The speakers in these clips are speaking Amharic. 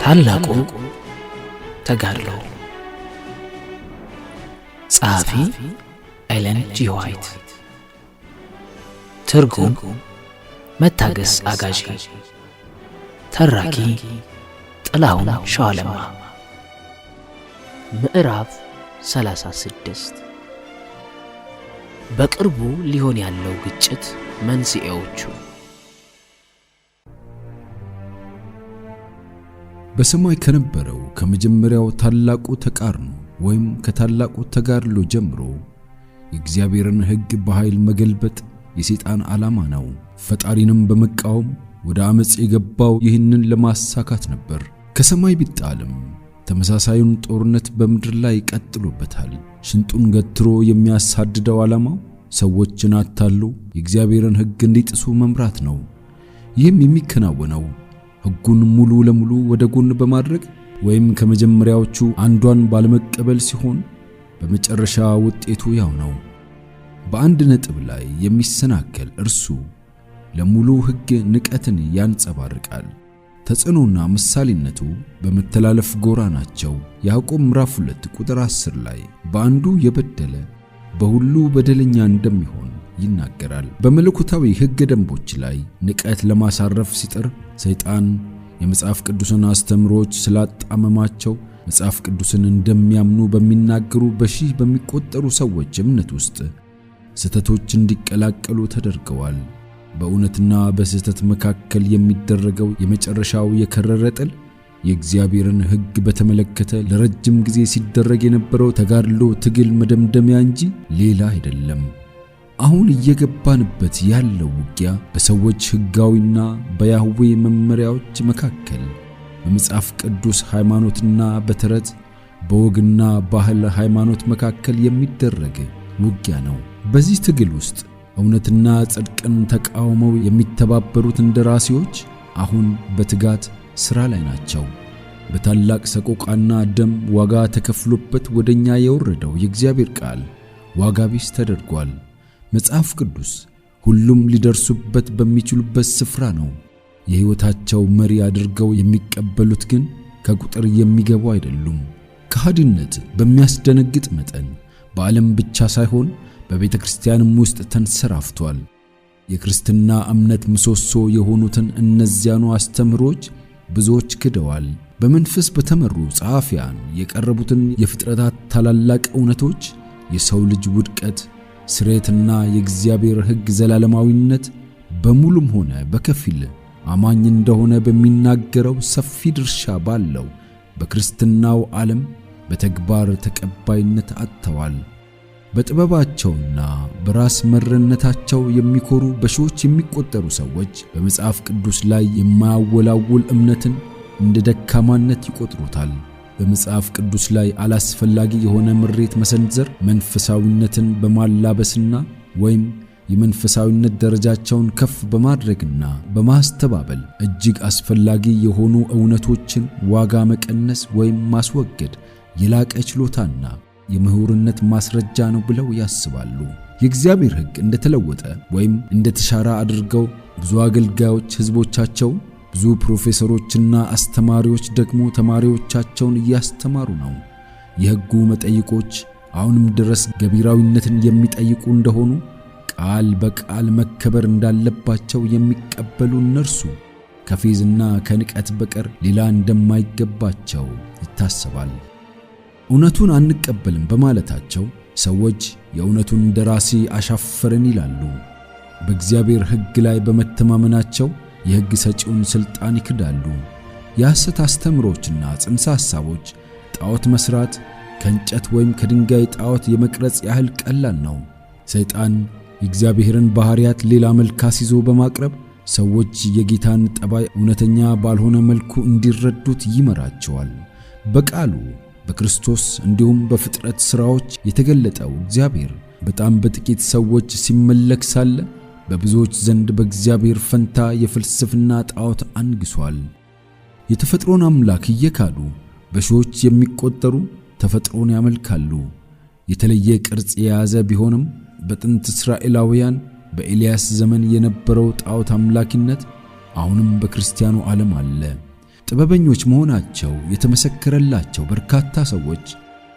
ታላቁ ተጋድሎ ጸሐፊ ኤለን ጂ ዋይት ትርጉም መታገስ አጋዢ ተራኪ ጥላሁን ሸዋለማ ምዕራፍ 36 በቅርቡ ሊሆን ያለው ግጭት መንስኤዎቹ በሰማይ ከነበረው ከመጀመሪያው ታላቁ ተቃርኖ ወይም ከታላቁ ተጋድሎ ጀምሮ የእግዚአብሔርን ሕግ በኃይል መገልበጥ የሰይጣን ዓላማ ነው። ፈጣሪንም በመቃወም ወደ አመጽ የገባው ይህንን ለማሳካት ነበር። ከሰማይ ቢጣልም ተመሳሳዩን ጦርነት በምድር ላይ ቀጥሎበታል። ሽንጡን ገትሮ የሚያሳድደው ዓላማው ሰዎችን አታሎ የእግዚአብሔርን ሕግ እንዲጥሱ መምራት ነው። ይህም የሚከናወነው ሕጉን ሙሉ ለሙሉ ወደ ጎን በማድረግ ወይም ከመጀመሪያዎቹ አንዷን ባለመቀበል ሲሆን በመጨረሻ ውጤቱ ያው ነው። በአንድ ነጥብ ላይ የሚሰናከል እርሱ ለሙሉ ሕግ ንቀትን ያንጸባርቃል። ተጽዕኖና ምሳሌነቱ በመተላለፍ ጎራ ናቸው። ያዕቆብ ምዕራፍ 2 ቁጥር 10 ላይ በአንዱ የበደለ በሁሉ በደለኛ እንደሚሆን ይናገራል። በመለኮታዊ ሕግ ደንቦች ላይ ንቀት ለማሳረፍ ሲጥር ሰይጣን የመጽሐፍ ቅዱስን አስተምሮች ስላጣመማቸው መጽሐፍ ቅዱስን እንደሚያምኑ በሚናገሩ በሺህ በሚቆጠሩ ሰዎች እምነት ውስጥ ስህተቶች እንዲቀላቀሉ ተደርገዋል። በእውነትና በስህተት መካከል የሚደረገው የመጨረሻው የከረረ ጥል የእግዚአብሔርን ሕግ በተመለከተ ለረጅም ጊዜ ሲደረግ የነበረው ተጋድሎ ትግል መደምደሚያ እንጂ ሌላ አይደለም። አሁን እየገባንበት ያለው ውጊያ በሰዎች ሕጋዊና በያህዌ መመሪያዎች መካከል፣ በመጽሐፍ ቅዱስ ሃይማኖትና በተረት በወግና ባህል ሃይማኖት መካከል የሚደረግ ውጊያ ነው። በዚህ ትግል ውስጥ እውነትና ጽድቅን ተቃውመው የሚተባበሩት እንደራሴዎች አሁን በትጋት ሥራ ላይ ናቸው። በታላቅ ሰቆቃና ደም ዋጋ ተከፍሎበት ወደኛ የወረደው የእግዚአብሔር ቃል ዋጋ ቢስ ተደርጓል። መጽሐፍ ቅዱስ ሁሉም ሊደርሱበት በሚችሉበት ስፍራ ነው። የሕይወታቸው መሪ አድርገው የሚቀበሉት ግን ከቁጥር የሚገቡ አይደሉም። ከሃዲነት በሚያስደነግጥ መጠን በዓለም ብቻ ሳይሆን በቤተ ክርስቲያንም ውስጥ ተንሰራፍቷል። የክርስትና እምነት ምሰሶ የሆኑትን እነዚያኑ አስተምሮች ብዙዎች ክደዋል። በመንፈስ በተመሩ ጸሐፊያን የቀረቡትን የፍጥረታት ታላላቅ እውነቶች፣ የሰው ልጅ ውድቀት፣ ስሬትና የእግዚአብሔር ሕግ ዘላለማዊነት በሙሉም ሆነ በከፊል አማኝ እንደሆነ በሚናገረው ሰፊ ድርሻ ባለው በክርስትናው ዓለም በተግባር ተቀባይነት አጥተዋል። በጥበባቸውና በራስ መረነታቸው የሚኮሩ በሺዎች የሚቆጠሩ ሰዎች በመጽሐፍ ቅዱስ ላይ የማያወላውል እምነትን እንደ ደካማነት ይቆጥሩታል። በመጽሐፍ ቅዱስ ላይ አላስፈላጊ የሆነ ምሬት መሰንዘር መንፈሳዊነትን በማላበስና ወይም የመንፈሳዊነት ደረጃቸውን ከፍ በማድረግና በማስተባበል እጅግ አስፈላጊ የሆኑ እውነቶችን ዋጋ መቀነስ ወይም ማስወገድ የላቀ ችሎታና የምሁርነት ማስረጃ ነው ብለው ያስባሉ። የእግዚአብሔር ሕግ እንደተለወጠ ወይም እንደተሻረ አድርገው ብዙ አገልጋዮች ሕዝቦቻቸውን፣ ብዙ ፕሮፌሰሮችና አስተማሪዎች ደግሞ ተማሪዎቻቸውን እያስተማሩ ነው። የሕጉ መጠይቆች አሁንም ድረስ ገቢራዊነትን የሚጠይቁ እንደሆኑ ቃል በቃል መከበር እንዳለባቸው የሚቀበሉ እነርሱ ከፌዝና ከንቀት በቀር ሌላ እንደማይገባቸው ይታሰባል። እውነቱን አንቀበልም በማለታቸው ሰዎች የእውነቱን ደራሲ አሻፈረን ይላሉ። በእግዚአብሔር ሕግ ላይ በመተማመናቸው የሕግ ሰጪውን ሥልጣን ይክዳሉ። የሐሰት አስተምሮችና ጽንሰ ሐሳቦች ጣዖት መስራት ከእንጨት ወይም ከድንጋይ ጣዖት የመቅረጽ ያህል ቀላል ነው። ሰይጣን የእግዚአብሔርን ባሕርያት ሌላ መልክ አስይዞ በማቅረብ ሰዎች የጌታን ጠባይ እውነተኛ ባልሆነ መልኩ እንዲረዱት ይመራቸዋል። በቃሉ በክርስቶስ እንዲሁም በፍጥረት ሥራዎች የተገለጠው እግዚአብሔር በጣም በጥቂት ሰዎች ሲመለክ ሳለ በብዙዎች ዘንድ በእግዚአብሔር ፈንታ የፍልስፍና ጣዖት አንግሷል። የተፈጥሮን አምላክ እየካዱ በሺዎች የሚቆጠሩ ተፈጥሮን ያመልካሉ። የተለየ ቅርጽ የያዘ ቢሆንም በጥንት እስራኤላውያን በኤልያስ ዘመን የነበረው ጣዖት አምላኪነት አሁንም በክርስቲያኑ ዓለም አለ። ጥበበኞች መሆናቸው የተመሰከረላቸው በርካታ ሰዎች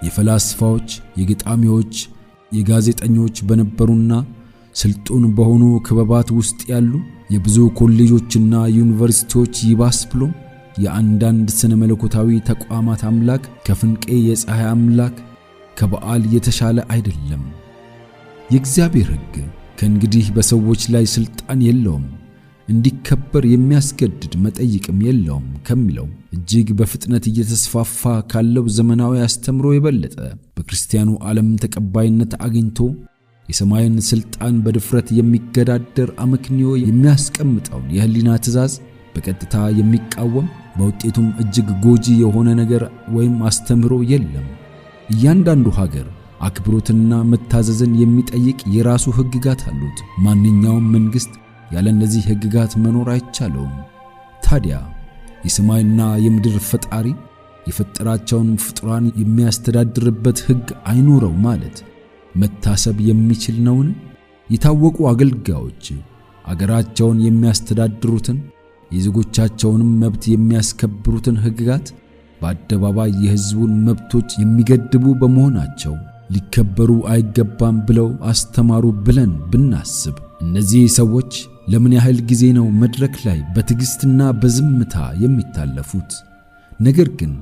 የፈላስፋዎች፣ የገጣሚዎች፣ የጋዜጠኞች በነበሩና ስልጡን በሆኑ ክበባት ውስጥ ያሉ የብዙ ኮሌጆችና ዩኒቨርሲቲዎች ይባስ ብሎ የአንዳንድ ስነ መለኮታዊ ተቋማት አምላክ ከፍንቄ የፀሐይ አምላክ ከበዓል የተሻለ አይደለም። የእግዚአብሔር ሕግ ከእንግዲህ በሰዎች ላይ ስልጣን የለውም፣ እንዲከበር የሚያስገድድ መጠይቅም የለውም ከሚለው እጅግ በፍጥነት እየተስፋፋ ካለው ዘመናዊ አስተምሮ የበለጠ በክርስቲያኑ ዓለም ተቀባይነት አግኝቶ የሰማይን ስልጣን በድፍረት የሚገዳደር አመክንዮ የሚያስቀምጠውን የህሊና ትእዛዝ በቀጥታ የሚቃወም በውጤቱም እጅግ ጎጂ የሆነ ነገር ወይም አስተምሮ የለም። እያንዳንዱ ሀገር አክብሮትና መታዘዝን የሚጠይቅ የራሱ ሕግጋት አሉት። ማንኛውም መንግስት ያለ እነዚህ ሕግጋት መኖር አይቻለውም። ታዲያ የሰማይና የምድር ፈጣሪ የፈጠራቸውን ፍጡራን የሚያስተዳድርበት ሕግ አይኖረው ማለት መታሰብ የሚችል ነውን? የታወቁ አገልጋዮች አገራቸውን የሚያስተዳድሩትን የዜጎቻቸውንም መብት የሚያስከብሩትን ሕግጋት በአደባባይ የሕዝቡን መብቶች የሚገድቡ በመሆናቸው ሊከበሩ አይገባም ብለው አስተማሩ ብለን ብናስብ እነዚህ ሰዎች ለምን ያህል ጊዜ ነው መድረክ ላይ በትዕግስትና በዝምታ የሚታለፉት? ነገር ግን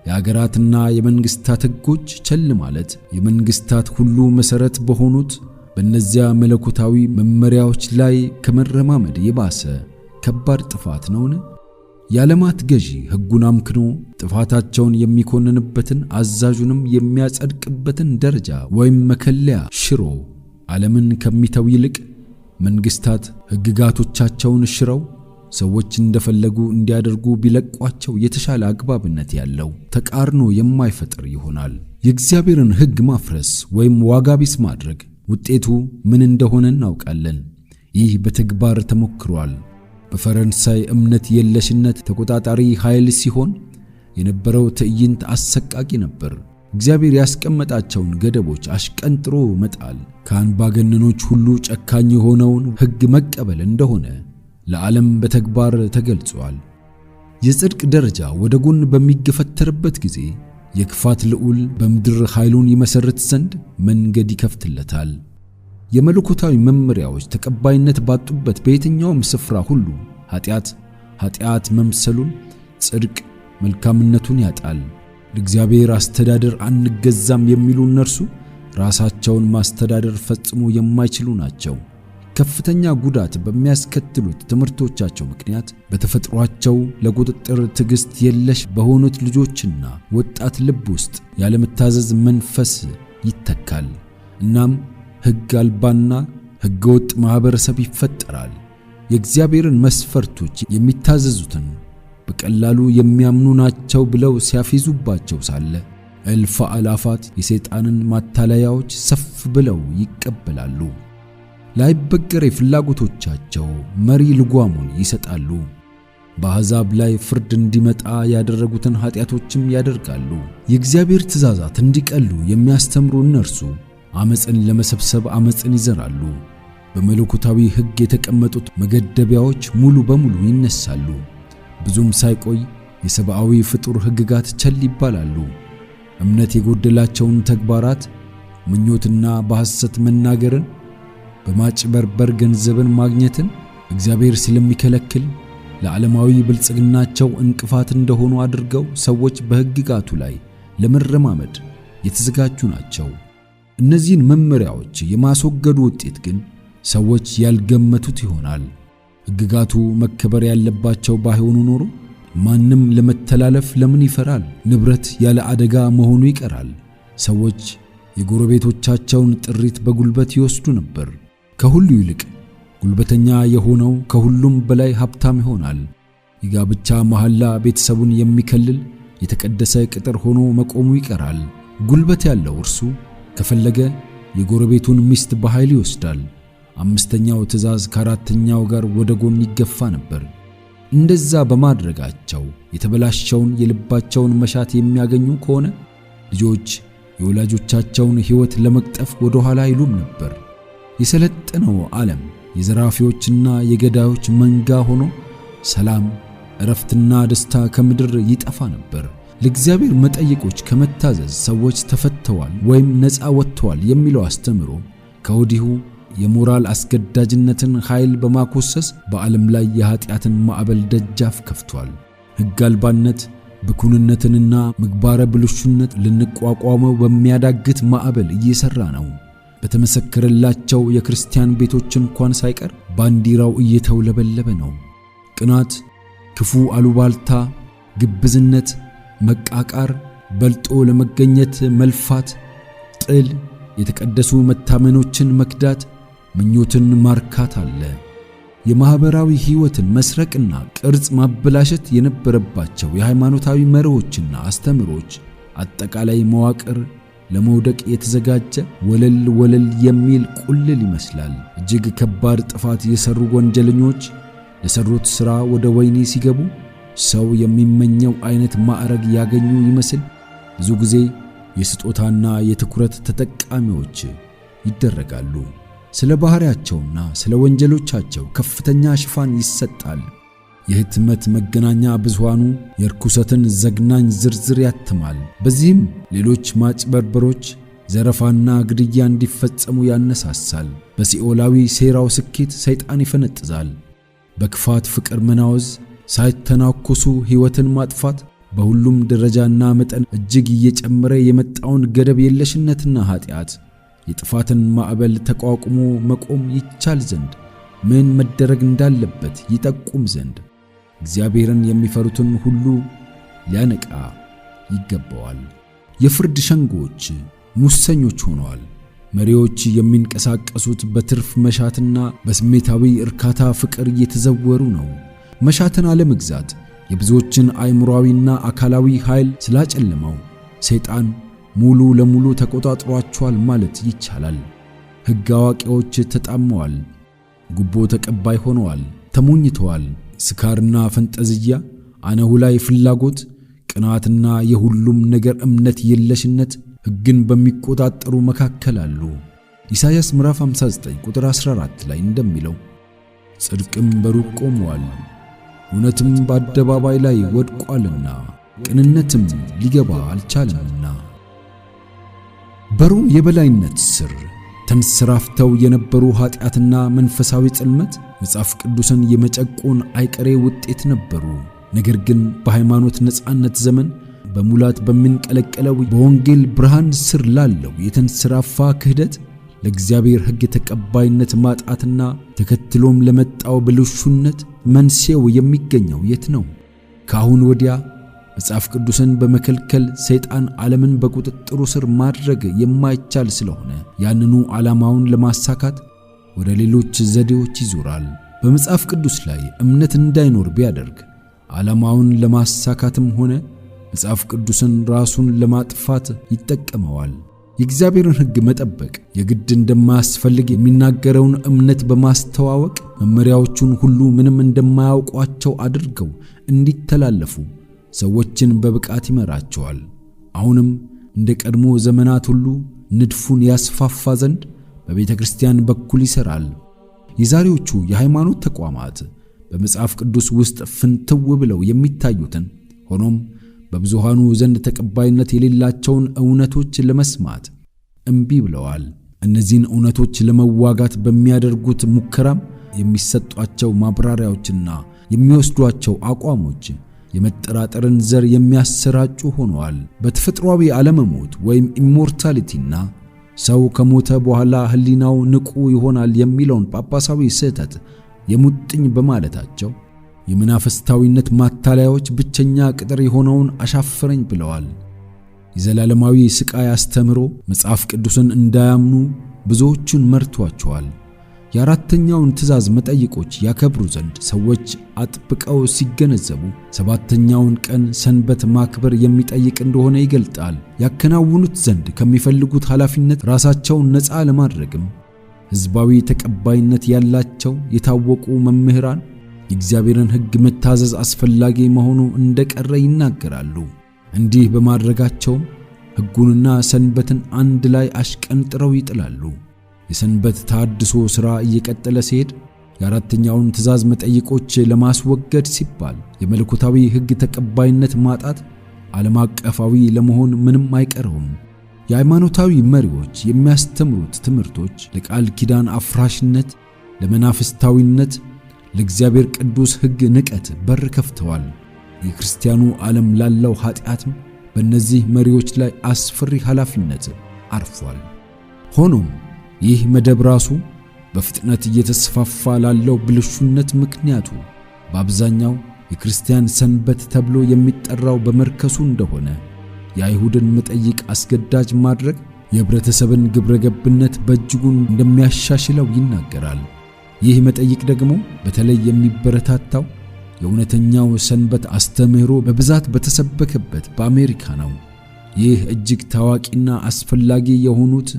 የአገራትና የመንግስታት ሕጎች ቸል ማለት የመንግስታት ሁሉ መሰረት በሆኑት በእነዚያ መለኮታዊ መመሪያዎች ላይ ከመረማመድ የባሰ ከባድ ጥፋት ነውን? የዓለማት ገዢ ሕጉን አምክኖ ጥፋታቸውን የሚኮንንበትን አዛዡንም የሚያጸድቅበትን ደረጃ ወይም መከለያ ሽሮ ዓለምን ከሚተው ይልቅ መንግስታት ሕግጋቶቻቸውን ሽረው ሰዎች እንደፈለጉ እንዲያደርጉ ቢለቋቸው የተሻለ አግባብነት ያለው ተቃርኖ የማይፈጥር ይሆናል። የእግዚአብሔርን ሕግ ማፍረስ ወይም ዋጋ ቢስ ማድረግ ውጤቱ ምን እንደሆነ እናውቃለን። ይህ በተግባር ተሞክሯል። በፈረንሳይ እምነት የለሽነት ተቆጣጣሪ ኃይል ሲሆን የነበረው ትዕይንት አሰቃቂ ነበር። እግዚአብሔር ያስቀመጣቸውን ገደቦች አሽቀንጥሮ መጣል ከአምባገነኖች ሁሉ ጨካኝ የሆነውን ሕግ መቀበል እንደሆነ ለዓለም በተግባር ተገልጿል። የጽድቅ ደረጃ ወደ ጎን በሚገፈተርበት ጊዜ የክፋት ልዑል በምድር ኃይሉን ይመሰርት ዘንድ መንገድ ይከፍትለታል። የመለኮታዊ መመሪያዎች ተቀባይነት ባጡበት በየትኛውም ስፍራ ሁሉ ኃጢአት መምሰሉን፣ ጽድቅ መልካምነቱን ያጣል። ለእግዚአብሔር አስተዳደር አንገዛም የሚሉ እነርሱ ራሳቸውን ማስተዳደር ፈጽሞ የማይችሉ ናቸው። ከፍተኛ ጉዳት በሚያስከትሉት ትምህርቶቻቸው ምክንያት በተፈጥሯቸው ለቁጥጥር ትዕግስት የለሽ በሆኑት ልጆችና ወጣት ልብ ውስጥ ያለመታዘዝ መንፈስ ይተካል። እናም ሕግ አልባና ሕገወጥ ማህበረሰብ ይፈጠራል። የእግዚአብሔርን መስፈርቶች የሚታዘዙትን በቀላሉ የሚያምኑ ናቸው ብለው ሲያፌዙባቸው ሳለ እልፍ አላፋት የሰይጣንን ማታለያዎች ሰፍ ብለው ይቀበላሉ። ላይበገሬ ፍላጎቶቻቸው መሪ ልጓሙን ይሰጣሉ። በአሕዛብ ላይ ፍርድ እንዲመጣ ያደረጉትን ኃጢአቶችም ያደርጋሉ። የእግዚአብሔር ትእዛዛት እንዲቀሉ የሚያስተምሩ እነርሱ አመፅን ለመሰብሰብ አመፅን ይዘራሉ። በመለኮታዊ ሕግ የተቀመጡት መገደቢያዎች ሙሉ በሙሉ ይነሳሉ። ብዙም ሳይቆይ የሰብአዊ ፍጡር ሕግጋት ቸል ይባላሉ። እምነት የጎደላቸውን ተግባራት፣ ምኞትና በሐሰት መናገርን፣ በማጭበርበር ገንዘብን ማግኘትን እግዚአብሔር ስለሚከለክል ለዓለማዊ ብልጽግናቸው እንቅፋት እንደሆኑ አድርገው ሰዎች በሕግጋቱ ላይ ለመረማመድ የተዘጋጁ ናቸው። እነዚህን መመሪያዎች የማስወገዱ ውጤት ግን ሰዎች ያልገመቱት ይሆናል። ሕግጋቱ መከበር ያለባቸው ባይሆኑ ኖሮ ማንም ለመተላለፍ ለምን ይፈራል? ንብረት ያለ አደጋ መሆኑ ይቀራል። ሰዎች የጎረቤቶቻቸውን ጥሪት በጉልበት ይወስዱ ነበር። ከሁሉ ይልቅ ጉልበተኛ የሆነው ከሁሉም በላይ ሀብታም ይሆናል። የጋብቻ መሐላ ቤተሰቡን የሚከልል የተቀደሰ ቅጥር ሆኖ መቆሙ ይቀራል። ጉልበት ያለው እርሱ ከፈለገ የጎረቤቱን ሚስት በኃይል ይወስዳል። አምስተኛው ትእዛዝ ከአራተኛው ጋር ወደ ጎን ይገፋ ነበር። እንደዛ በማድረጋቸው የተበላሸውን የልባቸውን መሻት የሚያገኙ ከሆነ ልጆች የወላጆቻቸውን ሕይወት ለመቅጠፍ ወደ ኋላ አይሉም ነበር። የሰለጠነው ዓለም የዘራፊዎችና የገዳዮች መንጋ ሆኖ ሰላም፣ እረፍትና ደስታ ከምድር ይጠፋ ነበር። ለእግዚአብሔር መጠይቆች ከመታዘዝ ሰዎች ተፈተዋል ወይም ነፃ ወጥተዋል የሚለው አስተምሮ ከወዲሁ የሞራል አስገዳጅነትን ኃይል በማኮሰስ በዓለም ላይ የኃጢአትን ማዕበል ደጃፍ ከፍቷል። ሕግ አልባነት፣ ብኩንነትንና ምግባረ ብልሹነት ልንቋቋመው በሚያዳግት ማዕበል እየሰራ ነው። በተመሰከረላቸው የክርስቲያን ቤቶች እንኳን ሳይቀር ባንዲራው እየተውለበለበ ነው። ቅናት፣ ክፉ አሉባልታ፣ ግብዝነት፣ መቃቃር፣ በልጦ ለመገኘት መልፋት፣ ጥል፣ የተቀደሱ መታመኖችን መክዳት፣ ምኞትን ማርካት አለ። የማህበራዊ ሕይወትን መስረቅና ቅርጽ ማበላሸት የነበረባቸው የሃይማኖታዊ መርሆችና አስተምሮች አጠቃላይ መዋቅር ለመውደቅ የተዘጋጀ ወለል የሚል ቁልል ይመስላል። እጅግ ከባድ ጥፋት የሰሩ ወንጀለኞች ለሰሩት ሥራ ወደ ወህኒ ሲገቡ ሰው የሚመኘው አይነት ማዕረግ ያገኙ ይመስል ብዙ ጊዜ የስጦታና የትኩረት ተጠቃሚዎች ይደረጋሉ። ስለ ባህሪያቸውና ስለ ወንጀሎቻቸው ከፍተኛ ሽፋን ይሰጣል። የህትመት መገናኛ ብዙሃኑ የርኩሰትን ዘግናኝ ዝርዝር ያትማል። በዚህም ሌሎች ማጭበርበሮች፣ ዘረፋና ግድያ እንዲፈጸሙ ያነሳሳል። በሲኦላዊ ሴራው ስኬት ሰይጣን ይፈነጥዛል። በክፋት ፍቅር መናወዝ፣ ሳይተናኮሱ ሕይወትን ማጥፋት፣ በሁሉም ደረጃና መጠን እጅግ እየጨመረ የመጣውን ገደብ የለሽነትና ኃጢአት የጥፋትን ማዕበል ተቋቁሞ መቆም ይቻል ዘንድ ምን መደረግ እንዳለበት ይጠቁም ዘንድ እግዚአብሔርን የሚፈሩትን ሁሉ ሊያነቃ ይገባዋል። የፍርድ ሸንጎች ሙሰኞች ሆነዋል። መሪዎች የሚንቀሳቀሱት በትርፍ መሻትና በስሜታዊ እርካታ ፍቅር እየተዘወሩ ነው። መሻትን አለመግዛት የብዙዎችን አእምሮአዊና አካላዊ ኃይል ስላጨለመው ሰይጣን ሙሉ ለሙሉ ተቆጣጥሯቸዋል ማለት ይቻላል። ሕግ አዋቂዎች ተጣመዋል፣ ጉቦ ተቀባይ ሆነዋል፣ ተሞኝተዋል። ስካርና ፈንጠዝያ፣ አነሁ ላይ ፍላጎት፣ ቅናትና የሁሉም ነገር እምነት የለሽነት ሕግን በሚቆጣጠሩ መካከል አሉ። ኢሳይያስ ምዕራፍ 59 ቁጥር 14 ላይ እንደሚለው ጽድቅም በሩቅ ቆሟል፣ እውነትም በአደባባይ ላይ ወድቋልና ቅንነትም ሊገባ አልቻለምና። በሮም የበላይነት ስር ተንሰራፍተው የነበሩ ኃጢአትና መንፈሳዊ ጽልመት መጽሐፍ ቅዱስን የመጨቆን አይቀሬ ውጤት ነበሩ። ነገር ግን በሃይማኖት ነጻነት ዘመን በሙላት በሚንቀለቀለው በወንጌል ብርሃን ስር ላለው የተንሰራፋ ክህደት ለእግዚአብሔር ሕግ ተቀባይነት ማጣትና ተከትሎም ለመጣው ብልሹነት መንስኤው የሚገኘው የት ነው? ከአሁን ወዲያ መጽሐፍ ቅዱስን በመከልከል ሰይጣን ዓለምን በቁጥጥሩ ስር ማድረግ የማይቻል ስለሆነ ያንኑ ዓላማውን ለማሳካት ወደ ሌሎች ዘዴዎች ይዞራል። በመጽሐፍ ቅዱስ ላይ እምነት እንዳይኖር ቢያደርግ ዓላማውን ለማሳካትም ሆነ መጽሐፍ ቅዱስን ራሱን ለማጥፋት ይጠቀመዋል። የእግዚአብሔርን ሕግ መጠበቅ የግድ እንደማያስፈልግ የሚናገረውን እምነት በማስተዋወቅ መመሪያዎቹን ሁሉ ምንም እንደማያውቋቸው አድርገው እንዲተላለፉ ሰዎችን በብቃት ይመራቸዋል። አሁንም እንደ ቀድሞ ዘመናት ሁሉ ንድፉን ያስፋፋ ዘንድ በቤተ ክርስቲያን በኩል ይሰራል። የዛሬዎቹ የሃይማኖት ተቋማት በመጽሐፍ ቅዱስ ውስጥ ፍንትው ብለው የሚታዩትን ሆኖም በብዙሃኑ ዘንድ ተቀባይነት የሌላቸውን እውነቶች ለመስማት እምቢ ብለዋል። እነዚህን እውነቶች ለመዋጋት በሚያደርጉት ሙከራም የሚሰጧቸው ማብራሪያዎችና የሚወስዷቸው አቋሞች የመጠራጠርን ዘር የሚያሰራጩ ሆነዋል። በተፈጥሯዊ ዓለመሞት ወይም ኢሞርታሊቲና ሰው ከሞተ በኋላ ህሊናው ንቁ ይሆናል የሚለውን ጳጳሳዊ ስህተት የሙጥኝ በማለታቸው የመናፍስታዊነት ማታለያዎች ብቸኛ ቅጥር የሆነውን አሻፈረኝ ብለዋል። የዘላለማዊ ስቃይ አስተምሮ መጽሐፍ ቅዱስን እንዳያምኑ ብዙዎቹን መርቷቸዋል። የአራተኛውን ትእዛዝ መጠይቆች ያከብሩ ዘንድ ሰዎች አጥብቀው ሲገነዘቡ ሰባተኛውን ቀን ሰንበት ማክበር የሚጠይቅ እንደሆነ ይገልጣል። ያከናውኑት ዘንድ ከሚፈልጉት ኃላፊነት ራሳቸውን ነፃ ለማድረግም ሕዝባዊ ተቀባይነት ያላቸው የታወቁ መምህራን የእግዚአብሔርን ሕግ መታዘዝ አስፈላጊ መሆኑ እንደቀረ ይናገራሉ። እንዲህ በማድረጋቸው ሕጉንና ሰንበትን አንድ ላይ አሽቀንጥረው ይጥላሉ። የሰንበት ታድሶ ሥራ እየቀጠለ ሲሄድ የአራተኛውን ትእዛዝ መጠይቆች ለማስወገድ ሲባል የመለኮታዊ ሕግ ተቀባይነት ማጣት ዓለም አቀፋዊ ለመሆን ምንም አይቀርም። የሃይማኖታዊ መሪዎች የሚያስተምሩት ትምህርቶች ለቃል ኪዳን አፍራሽነት፣ ለመናፍስታዊነት፣ ለእግዚአብሔር ቅዱስ ሕግ ንቀት በር ከፍተዋል። የክርስቲያኑ ዓለም ላለው ኃጢአትም በእነዚህ መሪዎች ላይ አስፈሪ ኃላፊነት አርፏል። ሆኖም ይህ መደብ ራሱ በፍጥነት እየተስፋፋ ላለው ብልሹነት ምክንያቱ በአብዛኛው የክርስቲያን ሰንበት ተብሎ የሚጠራው በመርከሱ እንደሆነ የአይሁድን መጠይቅ አስገዳጅ ማድረግ የህብረተሰብን ግብረገብነት በእጅጉን እንደሚያሻሽለው ይናገራል። ይህ መጠይቅ ደግሞ በተለይ የሚበረታታው የእውነተኛው ሰንበት አስተምህሮ በብዛት በተሰበከበት በአሜሪካ ነው። ይህ እጅግ ታዋቂና አስፈላጊ የሆኑት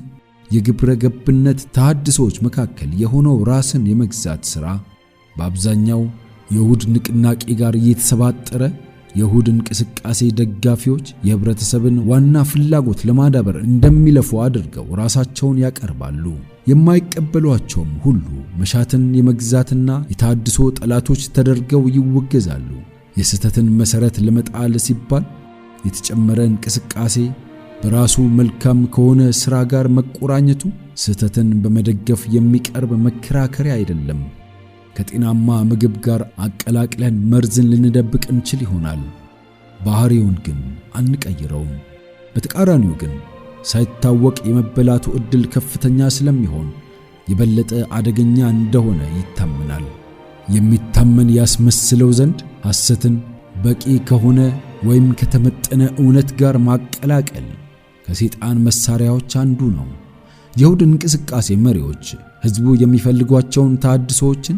የግብረ ገብነት ተሐድሶች መካከል የሆነው ራስን የመግዛት ሥራ በአብዛኛው የይሁድ ንቅናቄ ጋር እየተሰባጠረ የይሁድ እንቅስቃሴ ደጋፊዎች የህብረተሰብን ዋና ፍላጎት ለማዳበር እንደሚለፉ አድርገው ራሳቸውን ያቀርባሉ። የማይቀበሏቸውም ሁሉ መሻትን የመግዛትና የተሐድሶ ጠላቶች ተደርገው ይወገዛሉ። የስህተትን መሠረት ለመጣል ሲባል የተጨመረ እንቅስቃሴ በራሱ መልካም ከሆነ ሥራ ጋር መቆራኘቱ ስህተትን በመደገፍ የሚቀርብ መከራከሪያ አይደለም። ከጤናማ ምግብ ጋር አቀላቅለን መርዝን ልንደብቅ እንችል ይሆናል። ባህሪውን ግን አንቀይረውም። በተቃራኒው ግን ሳይታወቅ የመበላቱ ዕድል ከፍተኛ ስለሚሆን የበለጠ አደገኛ እንደሆነ ይታመናል። የሚታመን ያስመስለው ዘንድ ሐሰትን በቂ ከሆነ ወይም ከተመጠነ እውነት ጋር ማቀላቀል ከሰይጣን መሳሪያዎች አንዱ ነው። የይሁድ እንቅስቃሴ መሪዎች ሕዝቡ የሚፈልጓቸውን ተሐድሶችን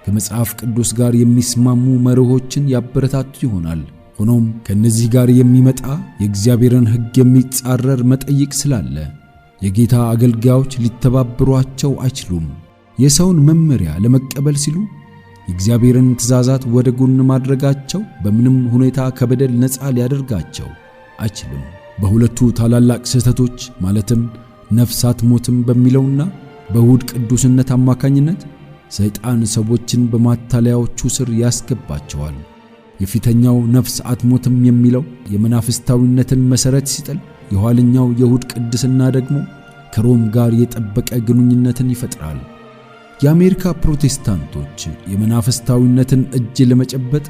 ከመጽሐፍ ቅዱስ ጋር የሚስማሙ መርሆችን ያበረታቱ ይሆናል። ሆኖም ከነዚህ ጋር የሚመጣ የእግዚአብሔርን ሕግ የሚጻረር መጠይቅ ስላለ የጌታ አገልጋዮች ሊተባበሯቸው አይችሉም። የሰውን መመሪያ ለመቀበል ሲሉ የእግዚአብሔርን ትእዛዛት ወደ ጎን ማድረጋቸው በምንም ሁኔታ ከበደል ነፃ ሊያደርጋቸው አይችልም። በሁለቱ ታላላቅ ስህተቶች ማለትም ነፍስ አትሞትም በሚለውና በይሁድ ቅዱስነት አማካኝነት ሰይጣን ሰዎችን በማታለያዎቹ ስር ያስገባቸዋል። የፊተኛው ነፍስ አትሞትም የሚለው የመናፍስታዊነትን መሠረት ሲጥል፣ የኋለኛው የይሁድ ቅድስና ደግሞ ከሮም ጋር የጠበቀ ግንኙነትን ይፈጥራል። የአሜሪካ ፕሮቴስታንቶች የመናፍስታዊነትን እጅ ለመጨበጥ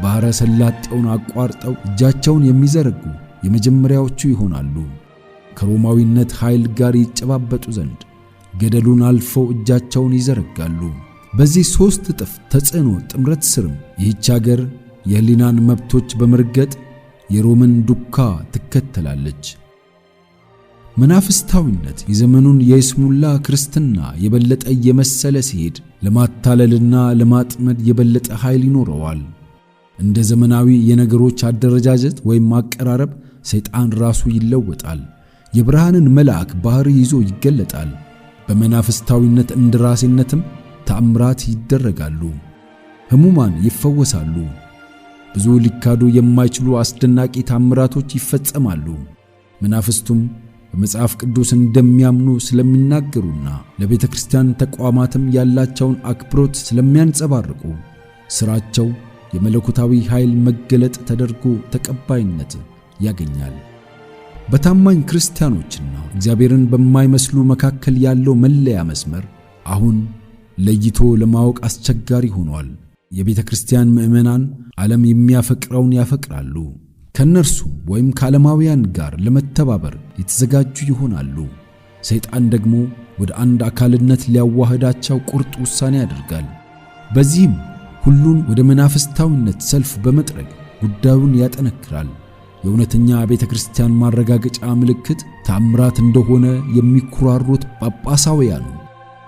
ባሕረ ሰላጤውን አቋርጠው እጃቸውን የሚዘረጉ የመጀመሪያዎቹ ይሆናሉ። ከሮማዊነት ኃይል ጋር ይጨባበጡ ዘንድ ገደሉን አልፈው እጃቸውን ይዘረጋሉ። በዚህ 3 እጥፍ ተጽዕኖ ጥምረት ስርም ይህች አገር የህሊናን መብቶች በመርገጥ የሮምን ዱካ ትከተላለች። መናፍስታዊነት የዘመኑን የይስሙላ ክርስትና የበለጠ የመሰለ ሲሄድ ለማታለልና ለማጥመድ የበለጠ ኃይል ይኖረዋል። እንደ ዘመናዊ የነገሮች አደረጃጀት ወይም ማቀራረብ ሰይጣን ራሱ ይለወጣል። የብርሃንን መልአክ ባህሪ ይዞ ይገለጣል። በመናፍስታዊነት እንደራሴነትም ተአምራት ይደረጋሉ። ሕሙማን ይፈወሳሉ። ብዙ ሊካዱ የማይችሉ አስደናቂ ተአምራቶች ይፈጸማሉ። መናፍስቱም በመጽሐፍ ቅዱስ እንደሚያምኑ ስለሚናገሩና ለቤተ ክርስቲያን ተቋማትም ያላቸውን አክብሮት ስለሚያንጸባርቁ ሥራቸው የመለኮታዊ ኃይል መገለጥ ተደርጎ ተቀባይነት ያገኛል። በታማኝ ክርስቲያኖችና እግዚአብሔርን በማይመስሉ መካከል ያለው መለያ መስመር አሁን ለይቶ ለማወቅ አስቸጋሪ ሆኗል። የቤተ ክርስቲያን ምዕመናን ዓለም የሚያፈቅረውን ያፈቅራሉ። ከነርሱ ወይም ከዓለማውያን ጋር ለመተባበር የተዘጋጁ ይሆናሉ። ሰይጣን ደግሞ ወደ አንድ አካልነት ሊያዋህዳቸው ቁርጥ ውሳኔ ያደርጋል። በዚህም ሁሉን ወደ መናፍስታዊነት ሰልፍ በመጥረግ ጉዳዩን ያጠነክራል። የእውነተኛ ቤተ ክርስቲያን ማረጋገጫ ምልክት ተአምራት እንደሆነ የሚኩራሩት ጳጳሳውያኑ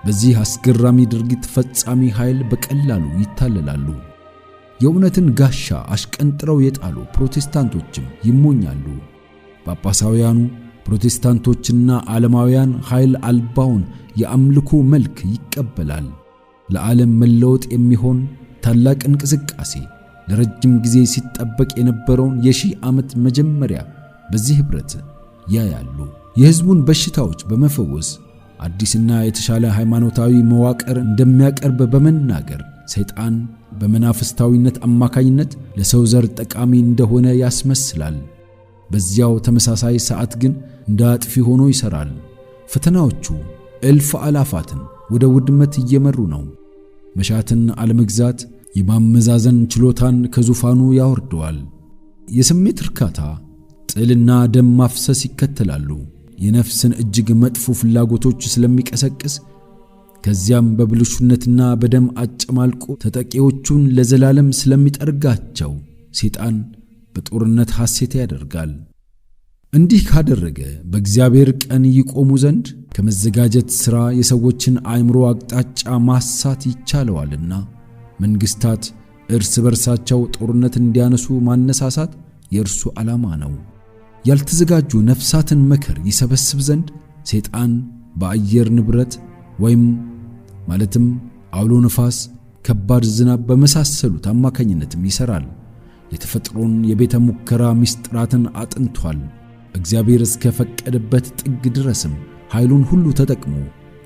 በዚህ አስገራሚ ድርጊት ፈጻሚ ኃይል በቀላሉ ይታለላሉ። የእውነትን ጋሻ አሽቀንጥረው የጣሉ ፕሮቴስታንቶችም ይሞኛሉ። ጳጳሳውያኑ ፕሮቴስታንቶችና ዓለማውያን ኃይል አልባውን የአምልኮ መልክ ይቀበላል። ለዓለም መለወጥ የሚሆን ታላቅ እንቅስቃሴ ለረጅም ጊዜ ሲጠበቅ የነበረውን የሺህ ዓመት መጀመሪያ በዚህ ኅብረት ያያሉ። የሕዝቡን በሽታዎች በመፈወስ አዲስና የተሻለ ሃይማኖታዊ መዋቅር እንደሚያቀርብ በመናገር ሰይጣን በመናፍስታዊነት አማካኝነት ለሰው ዘር ጠቃሚ እንደሆነ ያስመስላል። በዚያው ተመሳሳይ ሰዓት ግን እንደ አጥፊ ሆኖ ይሰራል። ፈተናዎቹ እልፍ አላፋትን ወደ ውድመት እየመሩ ነው። መሻትን አለመግዛት የማመዛዘን ችሎታን ከዙፋኑ ያወርደዋል። የስሜት እርካታ ጥልና ደም ማፍሰስ ይከተላሉ። የነፍስን እጅግ መጥፎ ፍላጎቶች ስለሚቀሰቅስ ከዚያም በብልሹነትና በደም አጨማልቆ ተጠቂዎቹን ለዘላለም ስለሚጠርጋቸው ሰይጣን በጦርነት ሐሴት ያደርጋል። እንዲህ ካደረገ በእግዚአብሔር ቀን ይቆሙ ዘንድ ከመዘጋጀት ሥራ የሰዎችን አእምሮ አቅጣጫ ማሳት ይቻለዋልና መንግሥታት እርስ በርሳቸው ጦርነት እንዲያነሱ ማነሳሳት የእርሱ ዓላማ ነው። ያልተዘጋጁ ነፍሳትን መከር ይሰበስብ ዘንድ ሰይጣን በአየር ንብረት ወይም ማለትም አውሎ ነፋስ፣ ከባድ ዝናብ በመሳሰሉት አማካኝነትም ይሰራል። የተፈጥሮን የቤተ ሙከራ ምስጢራትን አጥንቷል። እግዚአብሔር እስከ ፈቀደበት ጥግ ድረስም ኃይሉን ሁሉ ተጠቅሞ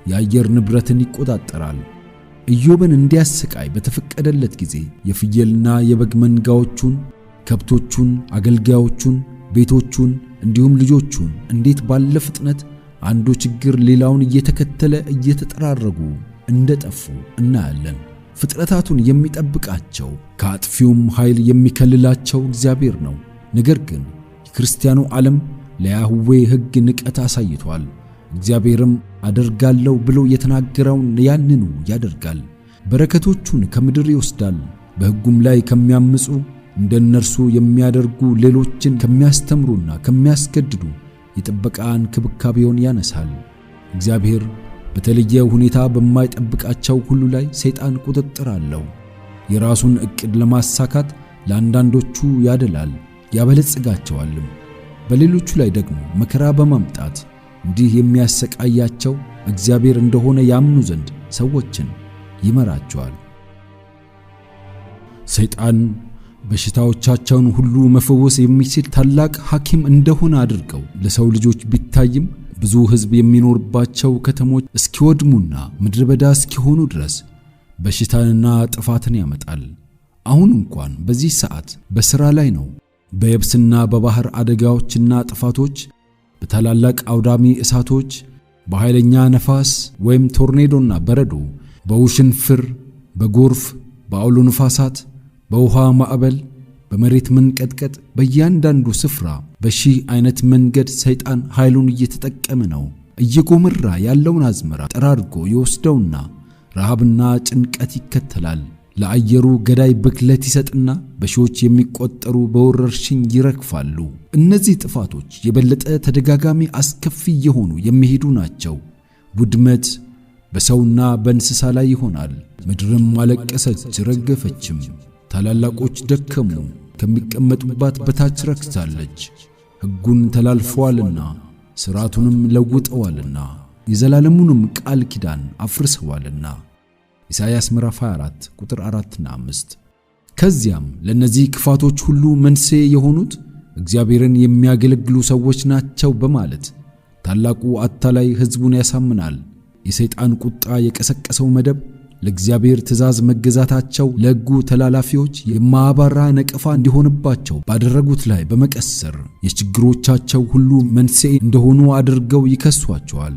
የአየር ንብረትን ይቆጣጠራል። ኢዮብን እንዲያሰቃይ በተፈቀደለት ጊዜ የፍየልና የበግ መንጋዎቹን፣ ከብቶቹን፣ አገልጋዮቹን፣ ቤቶቹን እንዲሁም ልጆቹን እንዴት ባለ ፍጥነት አንዱ ችግር ሌላውን እየተከተለ እየተጠራረጉ እንደጠፉ እናያለን። ፍጥረታቱን የሚጠብቃቸው ከአጥፊውም ኃይል የሚከልላቸው እግዚአብሔር ነው። ነገር ግን የክርስቲያኑ ዓለም ለያህዌ ሕግ ንቀት አሳይቷል። እግዚአብሔርም አደርጋለሁ ብሎ የተናገረውን ያንኑ ያደርጋል። በረከቶቹን ከምድር ይወስዳል። በሕጉም ላይ ከሚያምፁ እንደነርሱ የሚያደርጉ ሌሎችን ከሚያስተምሩና ከሚያስገድዱ የጥበቃ እንክብካቤውን ያነሳል። እግዚአብሔር በተለየ ሁኔታ በማይጠብቃቸው ሁሉ ላይ ሰይጣን ቁጥጥር አለው። የራሱን ዕቅድ ለማሳካት ለአንዳንዶቹ ያደላል፣ ያበለጽጋቸዋልም። በሌሎቹ ላይ ደግሞ መከራ በማምጣት እንዲህ የሚያሰቃያቸው እግዚአብሔር እንደሆነ ያምኑ ዘንድ ሰዎችን ይመራቸዋል። ሰይጣን በሽታዎቻቸውን ሁሉ መፈወስ የሚችል ታላቅ ሐኪም እንደሆነ አድርገው ለሰው ልጆች ቢታይም ብዙ ሕዝብ የሚኖርባቸው ከተሞች እስኪወድሙና ምድረ በዳ እስኪሆኑ ድረስ በሽታንና ጥፋትን ያመጣል። አሁን እንኳን በዚህ ሰዓት በሥራ ላይ ነው። በየብስና በባህር አደጋዎችና ጥፋቶች፣ በታላላቅ አውዳሚ እሳቶች፣ በኃይለኛ ነፋስ ወይም ቶርኔዶና በረዶ፣ በውሽንፍር፣ በጎርፍ፣ በአውሎ ነፋሳት፣ በውሃ ማዕበል፣ በመሬት መንቀጥቀጥ በእያንዳንዱ ስፍራ በሺህ አይነት መንገድ ሰይጣን ኃይሉን እየተጠቀመ ነው። እየጎመራ ያለውን አዝመራ ጠራርጎ ይወስደውና ረሃብና ጭንቀት ይከተላል። ለአየሩ ገዳይ ብክለት ይሰጥና በሺዎች የሚቆጠሩ በወረርሽኝ ይረግፋሉ። እነዚህ ጥፋቶች የበለጠ ተደጋጋሚ አስከፊ የሆኑ የሚሄዱ ናቸው። ውድመት በሰውና በእንስሳ ላይ ይሆናል። ምድርም አለቀሰች ረገፈችም። ታላላቆች ደከሙ፣ ከሚቀመጡባት በታች ረክሳለች። ሕጉን ተላልፈዋልና ሥርዓቱንም ለውጠዋልና የዘላለሙንም ቃል ኪዳን አፍርሰዋልና። ኢሳይያስ ምዕራፍ 24 ቁጥር 4 እና 5። ከዚያም ለነዚህ ክፋቶች ሁሉ መንስኤ የሆኑት እግዚአብሔርን የሚያገለግሉ ሰዎች ናቸው በማለት ታላቁ አታላይ ሕዝቡን ያሳምናል። የሰይጣን ቁጣ የቀሰቀሰው መደብ ለእግዚአብሔር ትእዛዝ መገዛታቸው ለሕጉ ተላላፊዎች የማያባራ ነቀፋ እንዲሆንባቸው ባደረጉት ላይ በመቀሰር የችግሮቻቸው ሁሉ መንስኤ እንደሆኑ አድርገው ይከሷቸዋል።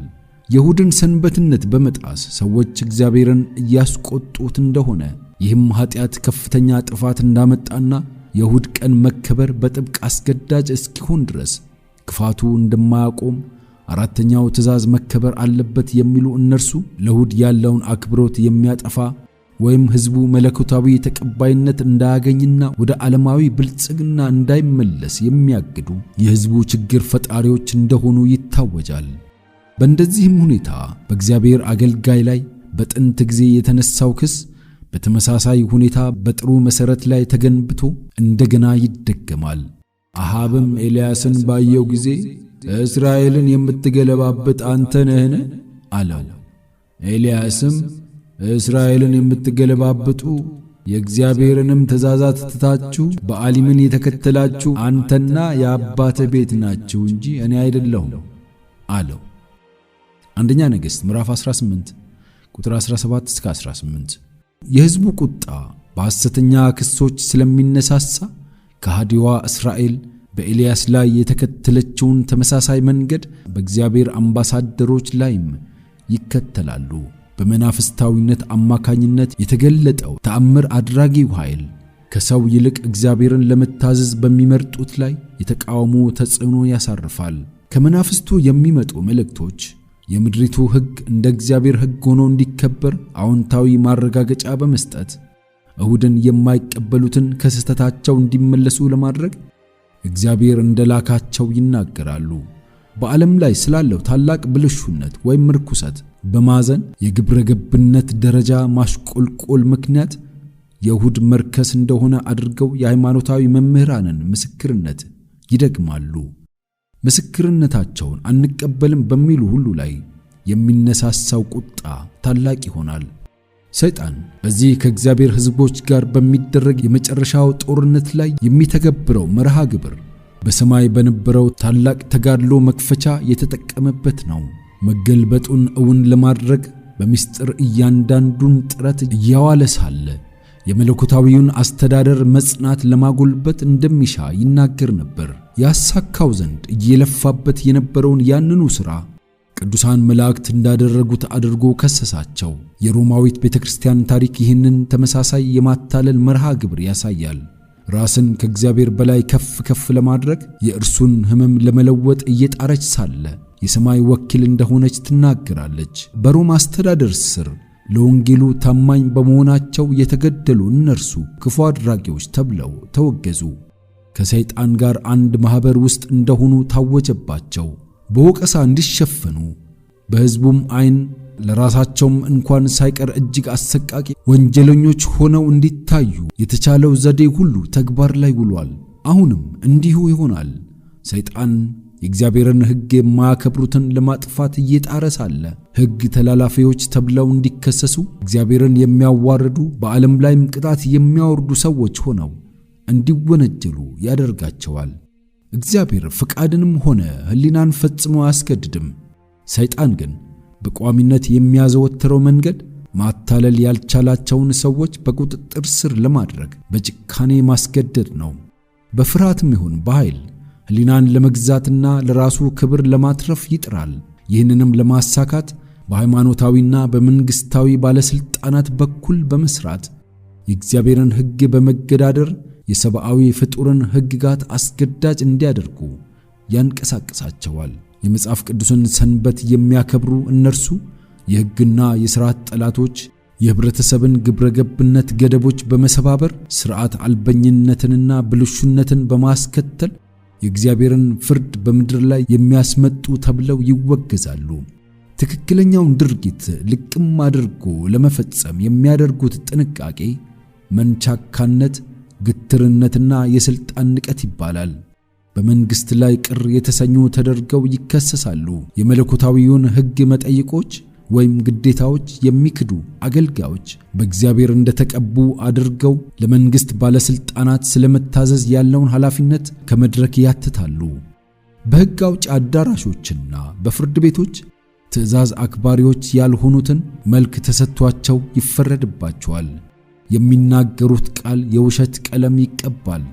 የእሁድን ሰንበትነት በመጣስ ሰዎች እግዚአብሔርን እያስቆጡት እንደሆነ፣ ይህም ኃጢአት ከፍተኛ ጥፋት እንዳመጣና የእሁድ ቀን መከበር በጥብቅ አስገዳጅ እስኪሆን ድረስ ክፋቱ እንደማያቆም፣ አራተኛው ትእዛዝ መከበር አለበት የሚሉ እነርሱ ለእሁድ ያለውን አክብሮት የሚያጠፋ ወይም ሕዝቡ መለኮታዊ ተቀባይነት እንዳያገኝና ወደ ዓለማዊ ብልጽግና እንዳይመለስ የሚያግዱ የሕዝቡ ችግር ፈጣሪዎች እንደሆኑ ይታወጃል። በእንደዚህም ሁኔታ በእግዚአብሔር አገልጋይ ላይ በጥንት ጊዜ የተነሳው ክስ በተመሳሳይ ሁኔታ በጥሩ መሠረት ላይ ተገንብቶ እንደገና ይደገማል። አሃብም ኤልያስን ባየው ጊዜ እስራኤልን የምትገለባብጥ አንተ ነህን? አለው። ኤልያስም እስራኤልን የምትገለባብጡ የእግዚአብሔርንም ትእዛዛት ትታችሁ በአሊምን የተከተላችሁ አንተና የአባተ ቤት ናችሁ እንጂ እኔ አይደለሁም አለው። አንደኛ ነገሥት ምዕራፍ 18 ቁጥር 17 እስከ 18። የሕዝቡ ቁጣ በሐሰተኛ ክሶች ስለሚነሳሳ ከሃዲዋ እስራኤል በኤልያስ ላይ የተከተለችውን ተመሳሳይ መንገድ በእግዚአብሔር አምባሳደሮች ላይም ይከተላሉ። በመናፍስታዊነት አማካኝነት የተገለጠው ተአምር አድራጊው ኃይል ከሰው ይልቅ እግዚአብሔርን ለመታዘዝ በሚመርጡት ላይ የተቃውሞ ተጽዕኖ ያሳርፋል። ከመናፍስቱ የሚመጡ መልእክቶች የምድሪቱ ሕግ እንደ እግዚአብሔር ሕግ ሆኖ እንዲከበር አዎንታዊ ማረጋገጫ በመስጠት እሁድን የማይቀበሉትን ከስህተታቸው እንዲመለሱ ለማድረግ እግዚአብሔር እንደላካቸው ይናገራሉ። በዓለም ላይ ስላለው ታላቅ ብልሹነት ወይም ርኩሰት በማዘን የግብረ ገብነት ደረጃ ማሽቆልቆል ምክንያት የእሁድ መርከስ እንደሆነ አድርገው የሃይማኖታዊ መምህራንን ምስክርነት ይደግማሉ። ምስክርነታቸውን አንቀበልም በሚሉ ሁሉ ላይ የሚነሳሳው ቁጣ ታላቅ ይሆናል። ሰይጣን በዚህ ከእግዚአብሔር ሕዝቦች ጋር በሚደረግ የመጨረሻው ጦርነት ላይ የሚተገብረው መርሃ ግብር በሰማይ በነበረው ታላቅ ተጋድሎ መክፈቻ የተጠቀመበት ነው። መገልበጡን እውን ለማድረግ በሚስጥር እያንዳንዱን ጥረት እያዋለ ሳለ የመለኮታዊውን አስተዳደር መጽናት ለማጎልበት እንደሚሻ ይናገር ነበር። ያሳካው ዘንድ እየለፋበት የነበረውን ያንኑ ሥራ ቅዱሳን መላእክት እንዳደረጉት አድርጎ ከሰሳቸው። የሮማዊት ቤተክርስቲያን ታሪክ ይህንን ተመሳሳይ የማታለል መርሃ ግብር ያሳያል። ራስን ከእግዚአብሔር በላይ ከፍ ከፍ ለማድረግ የእርሱን ሕመም ለመለወጥ እየጣረች ሳለ የሰማይ ወኪል እንደሆነች ትናገራለች። በሮማ አስተዳደር ስር ለወንጌሉ ታማኝ በመሆናቸው የተገደሉ እነርሱ ክፉ አድራጊዎች ተብለው ተወገዙ። ከሰይጣን ጋር አንድ ማህበር ውስጥ እንደሆኑ ታወጀባቸው። በወቀሳ እንዲሸፈኑ በሕዝቡም ዓይን ለራሳቸውም እንኳን ሳይቀር እጅግ አሰቃቂ ወንጀለኞች ሆነው እንዲታዩ የተቻለው ዘዴ ሁሉ ተግባር ላይ ውሏል። አሁንም እንዲሁ ይሆናል። ሰይጣን የእግዚአብሔርን ሕግ የማያከብሩትን ለማጥፋት እየጣረ ሳለ ሕግ ተላላፊዎች ተብለው እንዲከሰሱ እግዚአብሔርን የሚያዋርዱ በዓለም ላይም ቅጣት የሚያወርዱ ሰዎች ሆነው እንዲወነጀሉ ያደርጋቸዋል። እግዚአብሔር ፍቃድንም ሆነ ሕሊናን ፈጽሞ አያስገድድም። ሰይጣን ግን በቋሚነት የሚያዘወትረው መንገድ ማታለል ያልቻላቸውን ሰዎች በቁጥጥር ስር ለማድረግ በጭካኔ ማስገደድ ነው። በፍርሃትም ይሁን በኃይል ሕሊናን ለመግዛትና ለራሱ ክብር ለማትረፍ ይጥራል። ይህንንም ለማሳካት በሃይማኖታዊና በመንግስታዊ ባለስልጣናት በኩል በመስራት የእግዚአብሔርን ሕግ በመገዳደር የሰብአዊ ፍጡርን ሕግጋት አስገዳጅ እንዲያደርጉ ያንቀሳቅሳቸዋል። የመጽሐፍ ቅዱስን ሰንበት የሚያከብሩ እነርሱ የሕግና የሥርዓት ጠላቶች የህብረተሰብን ግብረገብነት ገደቦች በመሰባበር ሥርዓት አልበኝነትንና ብልሹነትን በማስከተል የእግዚአብሔርን ፍርድ በምድር ላይ የሚያስመጡ ተብለው ይወገዛሉ። ትክክለኛውን ድርጊት ልቅም አድርጎ ለመፈጸም የሚያደርጉት ጥንቃቄ መንቻካነት፣ ግትርነትና የሥልጣን ንቀት ይባላል። በመንግስት ላይ ቅር የተሰኙ ተደርገው ይከሰሳሉ። የመለኮታዊውን ሕግ መጠይቆች ወይም ግዴታዎች የሚክዱ አገልጋዮች በእግዚአብሔር እንደተቀቡ አድርገው ለመንግስት ባለስልጣናት ስለመታዘዝ ያለውን ኃላፊነት ከመድረክ ያትታሉ። በሕግ አውጪ አዳራሾችና በፍርድ ቤቶች ትእዛዝ አክባሪዎች ያልሆኑትን መልክ ተሰጥቷቸው ይፈረድባቸዋል። የሚናገሩት ቃል የውሸት ቀለም ይቀባል።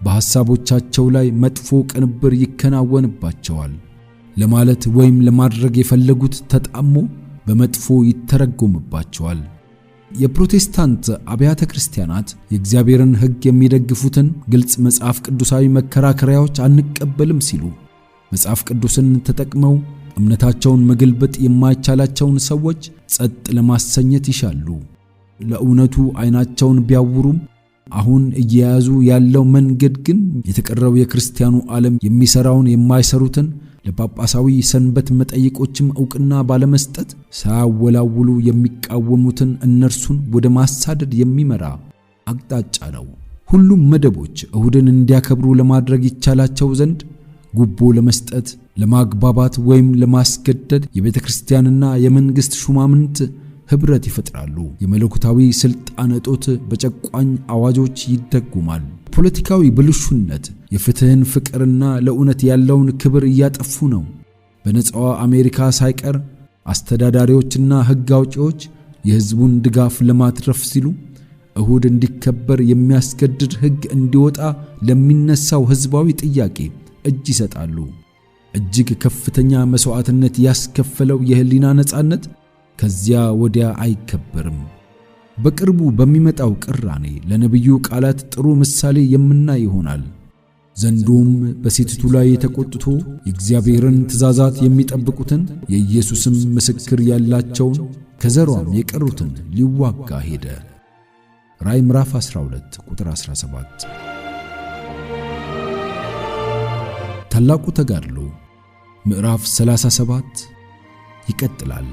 በሐሳቦቻቸው ላይ መጥፎ ቅንብር ይከናወንባቸዋል። ለማለት ወይም ለማድረግ የፈለጉት ተጣሞ በመጥፎ ይተረጎምባቸዋል። የፕሮቴስታንት አብያተ ክርስቲያናት የእግዚአብሔርን ሕግ የሚደግፉትን ግልጽ መጽሐፍ ቅዱሳዊ መከራከሪያዎች አንቀበልም ሲሉ መጽሐፍ ቅዱስን ተጠቅመው እምነታቸውን መገልበጥ የማይቻላቸውን ሰዎች ጸጥ ለማሰኘት ይሻሉ። ለእውነቱ ዓይናቸውን ቢያውሩም አሁን እየያዙ ያለው መንገድ ግን የተቀረው የክርስቲያኑ ዓለም የሚሰራውን የማይሰሩትን ለጳጳሳዊ ሰንበት መጠይቆችም ዕውቅና ባለመስጠት ሳያወላውሉ የሚቃወሙትን እነርሱን ወደ ማሳደድ የሚመራ አቅጣጫ ነው። ሁሉም መደቦች እሁድን እንዲያከብሩ ለማድረግ ይቻላቸው ዘንድ ጉቦ ለመስጠት፣ ለማግባባት ወይም ለማስገደድ የቤተክርስቲያንና የመንግስት ሹማምንት ህብረት ይፈጥራሉ። የመለኮታዊ ስልጣን እጦት በጨቋኝ አዋጆች ይደጉማል። ፖለቲካዊ ብልሹነት የፍትህን ፍቅርና ለእውነት ያለውን ክብር እያጠፉ ነው። በነጻዋ አሜሪካ ሳይቀር አስተዳዳሪዎችና ሕግ አውጪዎች የሕዝቡን ድጋፍ ለማትረፍ ሲሉ እሁድ እንዲከበር የሚያስገድድ ሕግ እንዲወጣ ለሚነሳው ሕዝባዊ ጥያቄ እጅ ይሰጣሉ። እጅግ ከፍተኛ መስዋዕትነት ያስከፈለው የህሊና ነጻነት ከዚያ ወዲያ አይከበርም። በቅርቡ በሚመጣው ቅራኔ ለነብዩ ቃላት ጥሩ ምሳሌ የምናይ ይሆናል። ዘንዶም በሴቲቱ ላይ ተቆጥቶ የእግዚአብሔርን ትእዛዛት የሚጠብቁትን የኢየሱስም ምስክር ያላቸውን ከዘሯም የቀሩትን ሊዋጋ ሄደ። ራዕይ ምዕራፍ 12 ቁጥር 17። ታላቁ ተጋድሎ ምዕራፍ 37 ይቀጥላል።